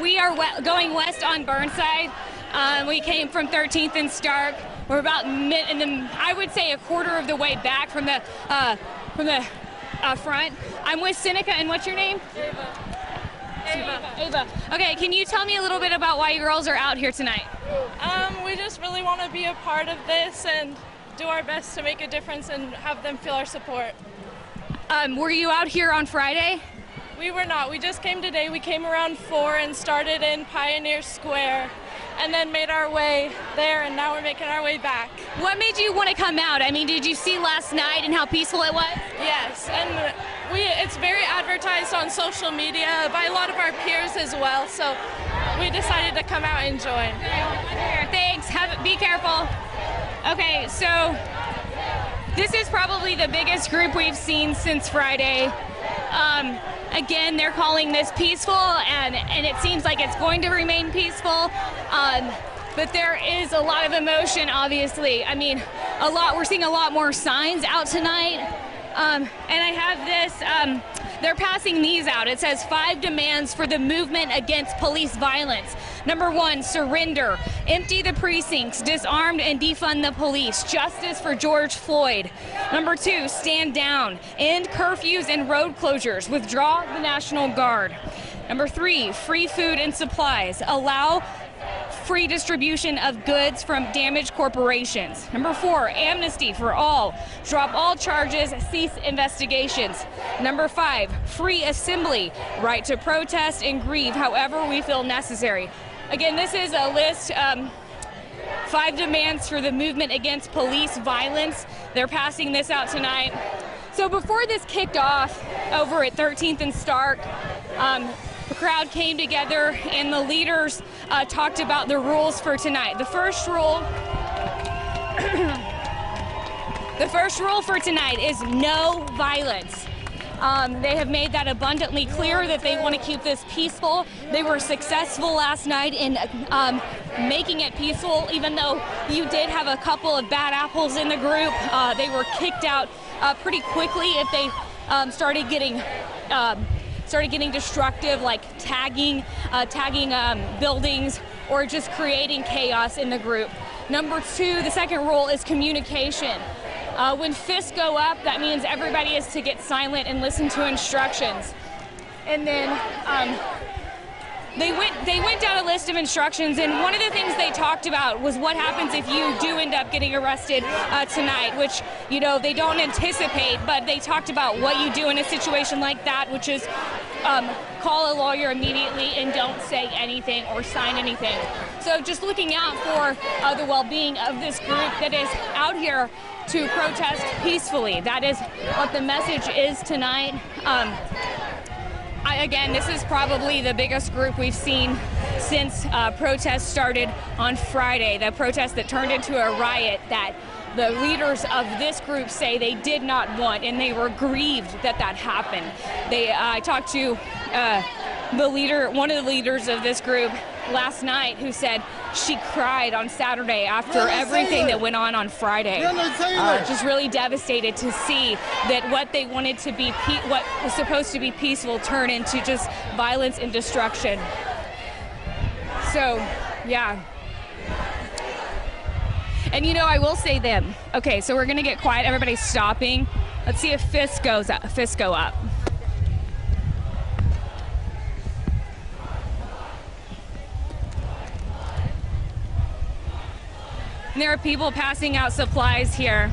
So we are going west on Burnside. We came from 13th and Stark. We're about I would say a quarter of the way back from the front. I'm with Seneca, and what's your name? Ava. Okay, can you tell me a little bit about why you girls are out here tonight? We just really want to be a part of this and do our best to make a difference and have them feel our support. Were you out here on Friday? We were not. We just came today. We came around 4 and started in Pioneer Square and then made our way there, and now we're making our way back. What made you want to come out? I mean, did you see last night and how peaceful it was? Yes, and it's very advertised on social media by a lot of our peers as well, so we decided to come out and join. Thanks. Be careful. Okay, so this is probably the biggest group we've seen since Friday. Again, they're calling this peaceful, and it seems like it's going to remain peaceful. But there is a lot of emotion, obviously. I mean, we're seeing a lot more signs out tonight. And I have this, they're passing these out. It says 5 demands for the movement against police violence. Number 1, surrender. Empty the precincts, disarm and defund the police. Justice for George Floyd. Number 2, stand down. End curfews and road closures. Withdraw the National Guard. Number 3, free food and supplies. Allow free distribution of goods from damaged corporations. Number 4, amnesty for all. Drop all charges, cease investigations. Number 5, free assembly. Right to protest and grieve however we feel necessary. Again, this is a list, 5 demands for the movement against police violence. They're passing this out tonight. So before this kicked off over at 13th and Stark, the crowd came together and the leaders talked about the rules for tonight. The first rule for tonight is no violence. They have made that abundantly clear that they want to keep this peaceful. They were successful last night in making it peaceful, even though you did have a couple of bad apples in the group. They were kicked out pretty quickly if they started getting destructive, like tagging buildings or just creating chaos in the group. Number 2, the second rule is communication. When fists go up, that means everybody is to get silent and listen to instructions. And then they went down a list of instructions, and one of the things they talked about was what happens if you do end up getting arrested tonight, which, you know, they don't anticipate, but they talked about what you do in a situation like that, which is call a lawyer immediately and don't say anything or sign anything. So just looking out for the well-being of this group that is out here to protest peacefully. That is what the message is tonight. Again, this is probably the biggest group we've seen since protests started on Friday, the protest that turned into a riot that the leaders of this group say they did not want, and they were grieved that that happened. I talked to one of the leaders of this group last night who said she cried on Saturday after everything that went on Friday. Just really devastated to see that what they wanted to be, what was supposed to be peaceful, turn into just violence and destruction. So, yeah. And you know, I will say them. Okay, so we're gonna get quiet. Everybody's stopping. Let's see if fists go up. And there are people passing out supplies here.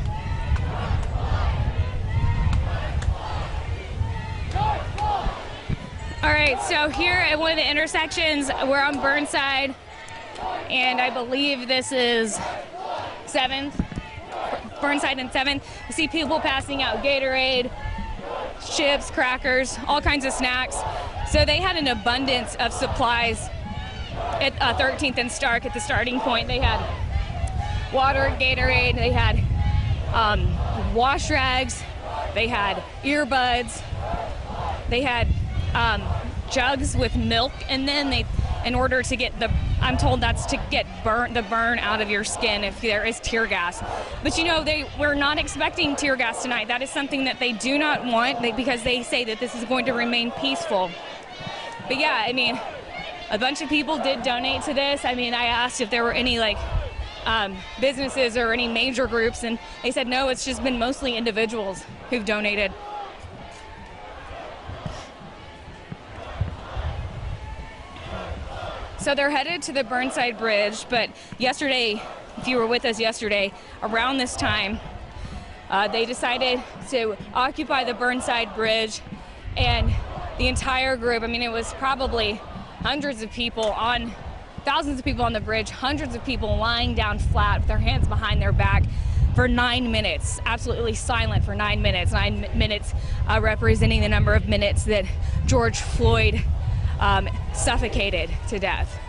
All right, so here at one of the intersections, we're on Burnside, and I believe this is 7th, Burnside and 7th. You see people passing out Gatorade, chips, crackers, all kinds of snacks. So they had an abundance of supplies at 13th and Stark at the starting point. They had water, Gatorade, they had wash rags, they had earbuds, they had jugs with milk, and then in order to get I'm told that's to get the burn out of your skin if there is tear gas. But you know, we're not expecting tear gas tonight. That is something that they do not want because they say that this is going to remain peaceful. But yeah, I mean, a bunch of people did donate to this. I mean, I asked if there were any like businesses or any major groups, and they said no, it's just been mostly individuals who've donated. So they're headed to the Burnside Bridge, but yesterday, if you were with us yesterday, around this time, they decided to occupy the Burnside Bridge, and the entire group, I mean, it was probably thousands of people on the bridge, hundreds of people lying down flat with their hands behind their back for 9 minutes, absolutely silent for 9 minutes, 9 minutes representing the number of minutes that George Floyd suffocated to death.